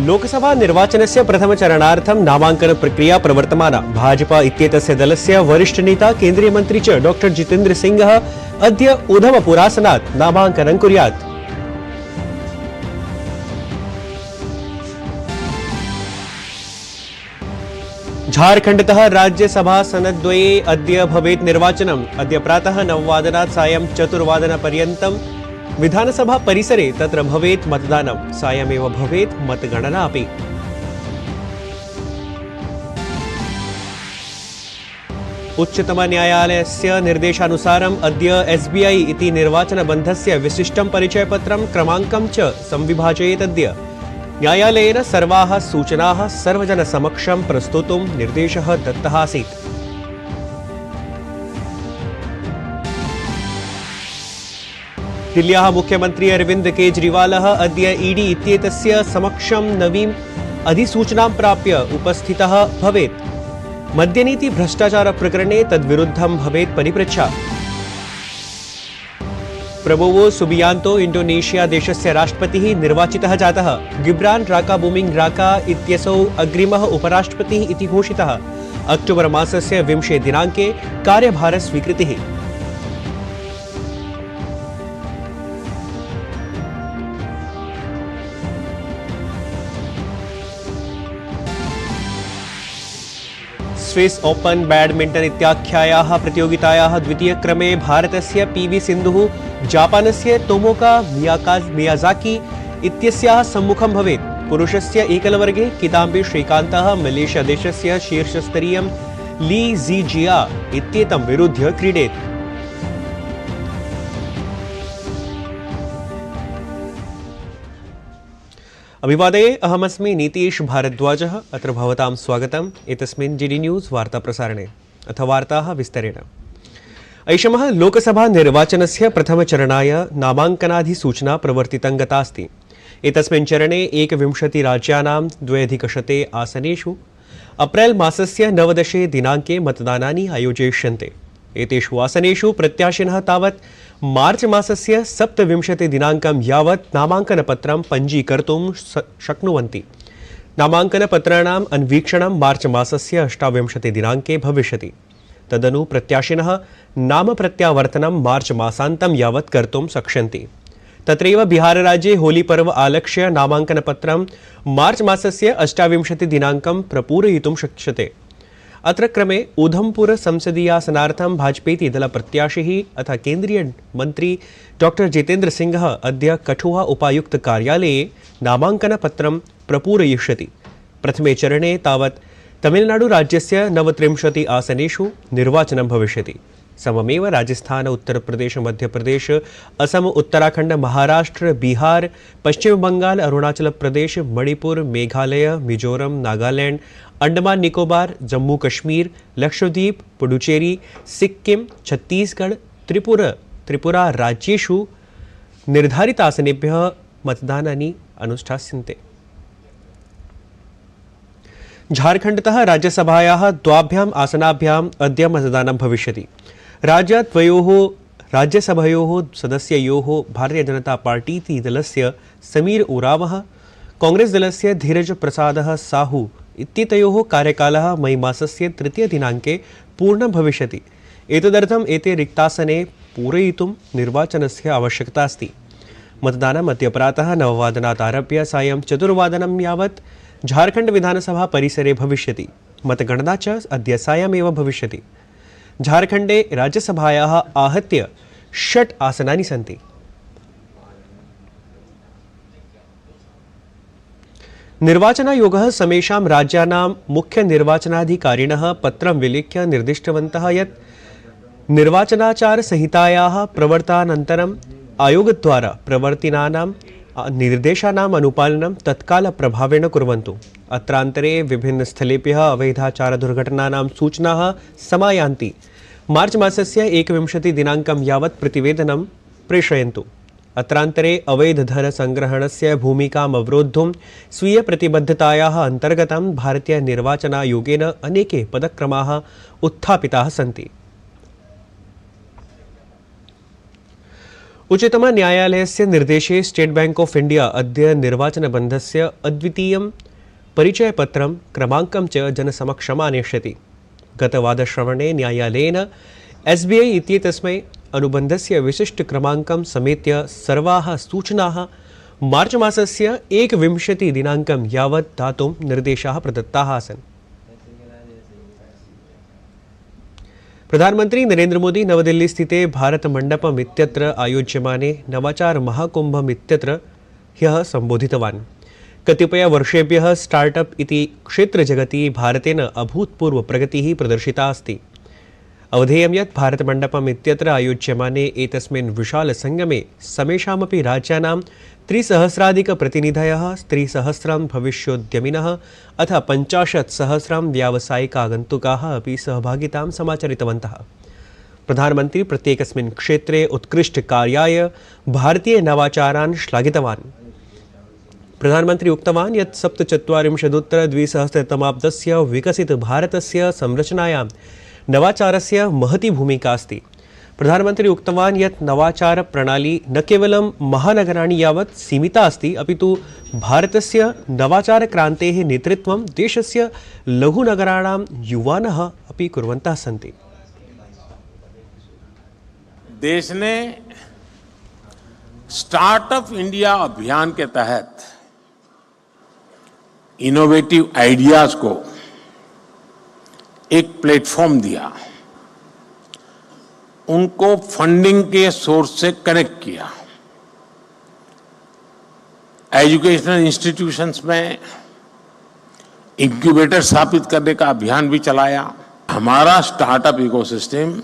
लोकसभा निर्वाचनस्य प्रथमचरणार्थं नामाङ्कन प्रक्रिया प्रवर्तमाना। भाजपा इत्येतस्य दलस्य वरिष्ठनेता केन्द्रीय मन्त्री च डॉ जितेन्द्र सिंहः अद्य उधमपुरासनात् नामाङ्कनं कुर्यात्। झारखण्डतः राज्यसभासनद्वये अद्य भवेत् निर्वाचनम्। अद्य प्रातः 9:00 सायं 4:00 पर्यन्तं विधानसभा परिसरे तत्र भवेत् मतदानं। सायमेव भवेत् मतगणना अपि। उच्चतमन्यायालयस्य निर्देशानुसारम् अद्य SBI इति निर्वाचनबन्धस्य विशिष्टं परिचयपत्रं क्रमाङ्कं च संविभाजयेत्। अद्य न्यायालयेन सर्वाः सूचनाः सर्वजनसमक्षं प्रस्तोतुं निर्देशः दत्तः आसीत्। दिल्ल्याः मुख्यमन्त्री अरविन्द केजरीवालः अद्य ED इत्येतस्य समक्षं नवीम् अधिसूचनां प्राप्य उपस्थितः भवेत्। मद्यनीति भ्रष्टाचार प्रकरणे तद्विरुद्धं भवेत् परिपृच्छा। प्रबोवो सुबियांतो इंडोनेशिया देशस्य राष्ट्रपतिः निर्वाचितः जातः। गिब्रान राकाबुमिंग राका इत्यसौ अग्रिमः उपराष्ट्रपतिः इति घोषितः। अक्टोबर मासस्य 20 दिनाङ्के कार्यभारस्वीकृतिः। स्विस ओपन बैडमिंटन इत्याख्यायाः प्रतियोगितायाः द्वितीयक्रमे भारतस्य PV सिन्धुः जापानस्य तोमोका मियाजाकी इत्यस्याः सम्मुखं भवेत्। पुरुषस्य एकलवर्गे किदाम्बी श्रीकान्तः मलेशिया देशस्य शीर्षस्तरीयं ली ज़ीजिया इत्येतं विरुध्य क्रीडेत्। अभिवादये, अहमस्मि नीतीश भारद्वाजः। अत्र भवतां स्वागतम् एतस्मिन् GD न्यूज़ वार्ताप्रसारणे। अथ वार्ताः विस्तरेण। ऐषमः लोकसभा निर्वाचनस्य प्रथमचरणाय नामाङ्कनाधिसूचना प्रवर्तितं गता अस्ति। एतस्मिन् चरणे 21 राज्यानां 2,100 आसनेषु अप्रैल मासस्य 19 दिनाङ्के मतदानानि आयोजयिष्यन्ते। एतेषु आसनेषु प्रत्याशिनः तावत् मार्च मासस्य 27 दिनाङ्कं यावत् नामाङ्कनपत्रं पञ्जीकर्तुं शक्नुवन्ति। नामाङ्कनपत्राणाम् अन्वीक्षणं मार्च मासस्य 28 दिनाङ्के भविष्यति। तदनु प्रत्याशिनः नाम प्रत्यावर्तनं मार्च मासान्तं यावत् कर्तुं शक्ष्यन्ति। तत्रैव बिहारराज्ये होलीपर्व आलक्ष्य नामाङ्कनपत्रं मार्च मासस्य 28 दिनाङ्कं प्रपूरयितुं शक्यते। अत्र क्रमे उधमपुर संसदीयासनार्थं भाजपेति दलप्रत्याशिः अथ केन्द्रीय मन्त्री डॉ जितेन्द्र सिंहः अद्य कठुआ उपायुक्त कार्यालये नामाङ्कनपत्रं प्रपूरयिष्यति। प्रथमे चरणे तावत् तमिलनाडु राज्यस्य 39 आसनेषु निर्वाचनं भविष्यति। सममेव राजस्थान, उत्तर प्रदेश, मध्य प्रदेश, असम, उत्तराखंड, महाराष्ट्र, बिहार, पश्चिम बंगाल, अरुणाचल प्रदेश, मणिपुर, मेघालय, मिजोरम, नागालैंड, अंडमान निकोबार, जम्मू कश्मीर, लक्षद्वीप, पुडुचेरी, सिक्किम, छत्तीसगढ़, त्रिपुरा राज्येषु निर्धारित आसनेभ्यः मतदानानि अनुष्ठास्यन्ते। झारखण्डतः राज्यसभायाः 2 आसनाभ्याम् अद्य मतदानं भविष्यति। राज्यसभयोः सदस्ययोः भारतीय जनता पार्टी दलस्य समीर उरावः, कांग्रेस दलस्य धीरज प्रसादः साहू इत्येतयोः कार्यकालः मई मासस्य 3 दिनाङ्के पूर्णं भविष्यति। एतदर्थम् एते रिक्तासने पूरयितुं निर्वाचनस्य आवश्यकता अस्ति। मतदानम् अद्य प्रातः 9:00 आरभ्य सायं 4:00 यावत् झारखण्ड विधानसभा परिसरे भविष्यति। मतगणना च अद्य सायमेव भविष्यति। झारखण्डे राज्यसभायाः आहत्य 6 आसनानि सन्ति। निर्वाचनायोगः समेषां राज्यानां मुख्य निर्वाचनाधिकारिणः पत्रं विलिख्य निर्दिष्टवन्तः यत् निर्वाचनाचार संहितायाः प्रवर्तनानन्तरम् आयोगद्वारा प्रवर्तितानां निर्देशानाम् अनुपालनं तत्कालप्रभावेण कुर्वन्तु। अत्रान्तरे विभिन्नस्थलेभ्यः अवैधाचारदुर्घटनानां सूचनाः समायान्ति। मार्च मासस्य 21 दिनाङ्कं यावत् प्रतिवेदनं प्रेषयन्तु। अत्रान्तरे अवैधधनसङ्ग्रहणस्य भूमिकाम् अवरोद्धुं स्वीयप्रतिबद्धतायाः अन्तर्गतं भारतीयनिर्वाचनायोगेन अनेके पदक्रमाः उत्थापिताः सन्ति। उच्चतमन्यायालयस्य निर्देशे स्टेट बैंक ऑफ इंडिया अद्य निर्वाचनबन्धस्य अद्वितीयं परिचयपत्रं क्रमाङ्कं च जनसमक्षम् आनेष्यति। गतवादश्रवणे न्यायालयेन SBI इत्येतस्मै अनुबन्धस्य विशिष्टक्रमाङ्कं समेत्य सर्वाः सूचनाः मार्च मासस्य 21 दिनाङ्कं यावत् दातुं निर्देशाः प्रदत्ताः आसन्। प्रधानमन्त्री नरेन्द्र मोदी नवदिल्ली स्थिते भारत मण्डपम् इत्यत्र आयोज्यमाने नवाचार महाकुम्भम् इत्यत्र ह्यः सम्बोधितवान्। कतिपयवर्षेभ्यः स्टार्टअप इति क्षेत्रजगति भारतेन अभूतपूर्व प्रगतिः प्रदर्शिता अस्ति। अवधेयं यत् भारतमण्डपम् इत्यत्र आयोज्यमाने एतस्मिन् विशालसङ्गमे समेषामपि राज्यानां 3,000-प्रतिनिधयः 3,000 भविष्योद्यमिनः अथ 50,000 व्यावसायिकागन्तुकाः अपि सहभागितां समाचरितवन्तः। प्रधानमन्त्री प्रत्येकस्मिन् क्षेत्रे उत्कृष्टकार्याय भारतीयनवाचारान् श्लाघितवान्। प्रधानमन्त्री उक्तवान् यत् 47-द्विसहस्रतमाब्दस्य विकसितभारतस्य संरचनायां नवाचारस्य महती भूमिका अस्ति। प्रधानमन्त्री उक्तवान् यत् नवाचार प्रणाली न केवलं महानगराणि यावत् सीमिता अस्ति, अपितु भारतस्य नवाचार क्रान्तेः नेतृत्वं देशस्य लघुनगराणां युवानः अपि कुर्वन्तः सन्ति। देश ने स्टार्टअप इंडिया अभियान के तहत इनोवेटिव आइडियाज को एक प्लेटफॉर्म दिया, उनको फंडिंग के सोर्स से कनेक्ट किया, एजुकेशनल इंस्टीट्यूशंस में इंक्यूबेटर स्थापित करने का अभियान भी चलाया। हमारा स्टार्टअप इकोसिस्टम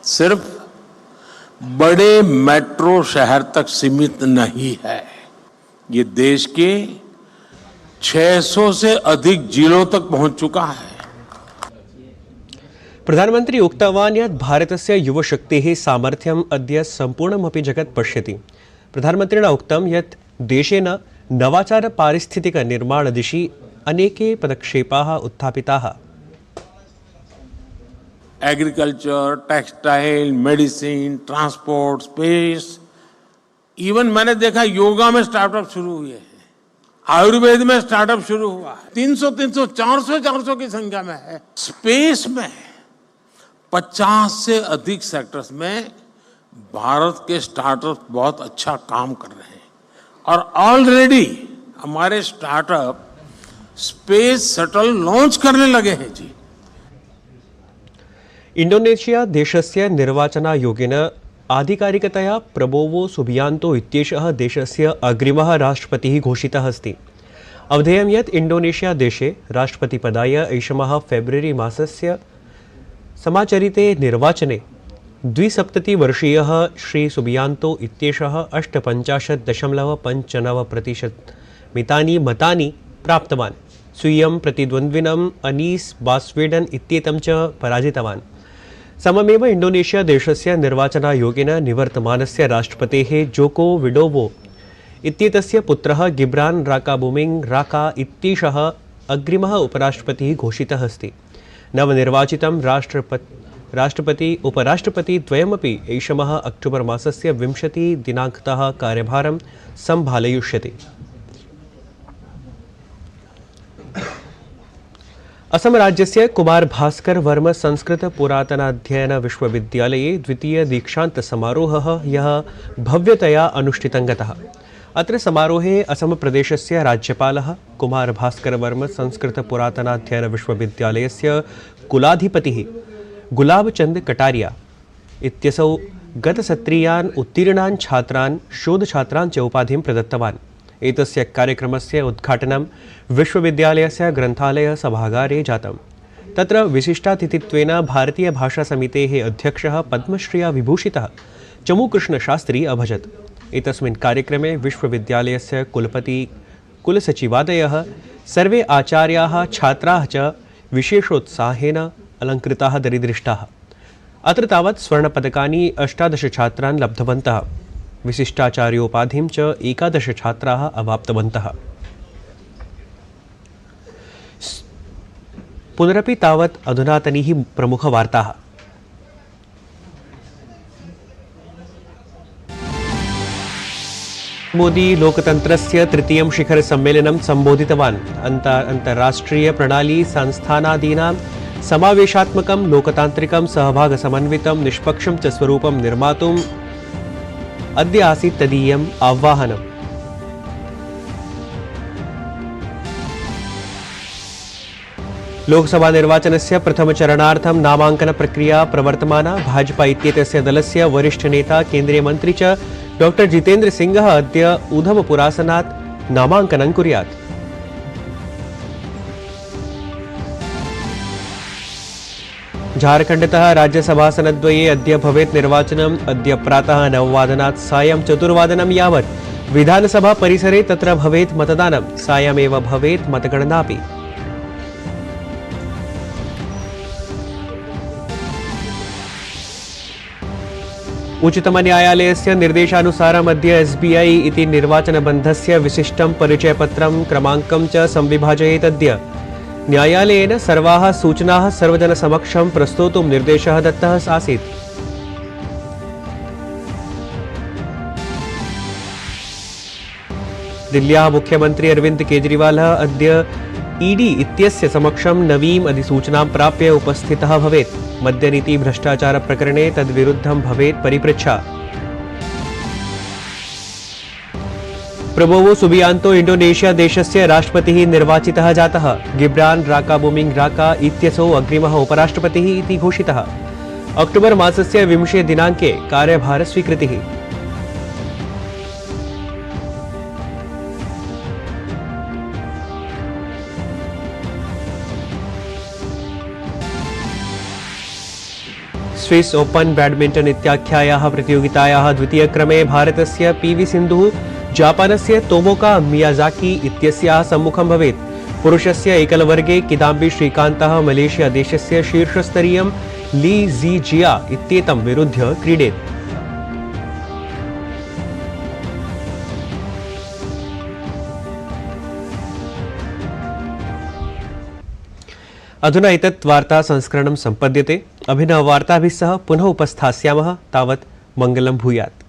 सिर्फ बड़े मेट्रो शहर तक सीमित नहीं है, ये देश के 600 से अधिक जिलों तक पहुंच चुका है। प्रधानमन्त्री उक्तवान् यत् भारतस्य युवशक्तेः सामर्थ्यम् अद्य सम्पूर्णमपि जगत् पश्यति। प्रधानमन्त्रिणा उक्तं यत् देशेन नवाचार पारिस्थितिक निर्माणदिशि अनेके पदक्षेपाः उत्थापिताः। Agriculture, textile, medicine, transport, space, even मैंने देखा योगा में स्टार्टअप शुरू हुए हैं, आयुर्वेद में स्टार्टअप शुरू हुआ है, 300, 400 की संख्या में है। स्पेस में 50 से अधिक सेक्टर्स में भारत के स्टार्टअप बहुत अच्छा काम कर रहे हैं और ऑलरेडी हमारे स्टार्टअप स्पेस शटल लॉन्च करने लगे हैं जी। इंडोनेशिया देशस्य निर्वाचनायोगेन आधिकारिकतया प्रबोवो सुबियांतो इत्येषः देशस्य अग्रिमः राष्ट्रपतिः घोषितः अस्ति। अवधेयं यत् इंडोनेशिया देशे राष्ट्रपतिपदाय ऐषमः फेब्रुवरी मासस्य समाचरिते निर्वाचने 72-वर्षीयः श्री सुबियांतो इत्येषः 58.59% मितानि मतानि प्राप्तवान्। स्वीयं प्रतिद्वन्द्विनम् अनीस् बास्वेडन् इत्येतं च पराजितवान्। सममेव इंडोनेशिया देशस्य निर्वाचनायोगेन निवर्तमानस्य राष्ट्रपतेः जोको विडोवो इत्येतस्य पुत्रः गिब्रान राकाबुमिंग राका इत्येषः अग्रिमः उपराष्ट्रपतिः घोषितः अस्ति। नवनिर्वाचितं राष्ट्रपति उपराष्ट्रपति द्वयमपि ऐषमः अक्टोबर् मासस्य 20 दिनाङ्कतः कार्यभारं सम्भालयिष्यति। असम राज्यस्य कुमार भास्कर वर्म संस्कृत पुरातनाध्ययन विश्वविद्यालये द्वितीय दीक्षांत समारोहः यः भव्यतया अनुष्ठितं गतः। अत्र समारोहे असम प्रदेशस्य राज्यपालः कुमार भास्कर वर्म संस्कृत पुरातनाध्ययन विश्वविद्यालयस्य कुलाधिपतिः गुलाबचंद कटारिया इत्यसौ गतसत्रीयान् उत्तीर्णान् छात्रान् शोधछात्रान् च उपाधिं प्रदत्तवान्। एतस्य कार्यक्रमस्य उद्घाटनं विश्वविद्यालयस्य ग्रन्थालय सभागारे जातम्। तत्र विशिष्टातिथित्वेन भारतीयभाषासमितेः अध्यक्षः पद्मश्रिया विभूषितः चमुकृष्णशास्त्री अभजत्। एतस्मिन् कार्यक्रमे विश्वविद्यालयस्य कुलपति कुलसचिवादयः सर्वे आचार्याः छात्राः च विशेषोत्साहेन अलङ्कृताः दरीदृष्टाः। अत्र तावत् स्वर्णपदकानि 18 छात्रान् लब्धवन्तः। विशिष्टाचार्योपाधिं च 11 छात्राः अवाप्तवन्तः। पुनरपि तावत् अधुनातनीः प्रमुखवार्ताः। मोदी लोकतन्त्रस्य तृतीयं शिखरसम्मेलनं सम्बोधितवान्। अन्ताराष्ट्रीय प्रणाली संस्थानादीनां समावेशात्मकं लोकतान्त्रिकं सहभागसमन्वितं निष्पक्षं च स्वरूपं निर्मातुम् अद्य आसीत् तदीयम् आह्वानम्। लोकसभा निर्वाचनस्य प्रथमचरणार्थं नामाङ्कनप्रक्रिया प्रवर्तमाना। भाजपा इत्येतस्य दलस्य वरिष्ठनेता केन्द्रीयमन्त्री च डॉ जितेन्द्र सिंहः अद्य उधमपुरासनात् नामाङ्कनं कुर्यात्। झारखण्डतः राज्यसभासनद्वये अद्य भवेत् निर्वाचनम्। अद्य प्रातः 9:00 सायं 4:00 यावत् विधानसभा परिसरे तत्र भवेत् मतदानं। सायमेव भवेत् मतगणनापि। उच्चतमन्यायालयस्य निर्देशानुसारम् अद्य SBI इति निर्वाचनबन्धस्य विशिष्टं परिचयपत्रं क्रमाङ्कं च संविभाजयेत्। अद्य न्यायालयेन सर्वाः सूचनाः सर्वजनसमक्षं प्रस्तोतुं निर्देशः दत्तः आसीत्। दिल्ल्याः मुख्यमन्त्री अरविन्द केजरीवालः अद्य ED इत्यस्य समक्षं नवीम् अधिसूचनां प्राप्य उपस्थितः भवेत्। मद्यनीति भ्रष्टाचार प्रकरणे तद्विरुद्धं भवेत् परिपृच्छा। प्रबोवो सुबियांतो इंडोनेशिया देशस्य राष्ट्रपतिः निर्वाचितः जातः। गिब्रान राकाबुमिंग राका इत्यसौ अग्रिमः उपराष्ट्रपतिः इति घोषितः। अक्टोबर मासस्य 20 दिनाङ्के कार्यभारस्वीकृतिः। स्विस ओपन बैडमिंटन इत्याख्यायाः प्रतियोगितायाः द्वितीयक्रमे भारतस्य PV सिन्धुः जापानस्य तोमोका मियाजाकी इत्यस्याः सम्मुखं भवेत्। पुरुषस्य एकलवर्गे किदाम्बी श्रीकान्तः मलेशिया देशस्य शीर्षस्तरीयं ली ज़ीजिया इत्येतं विरुध्य क्रीडेत्। अधुना एतत् वार्ता संस्करणं सम्पद्यते। अभिनववार्ताभिः सह पुनः उपस्थास्यामः। तावत् मङ्गलं भूयात्।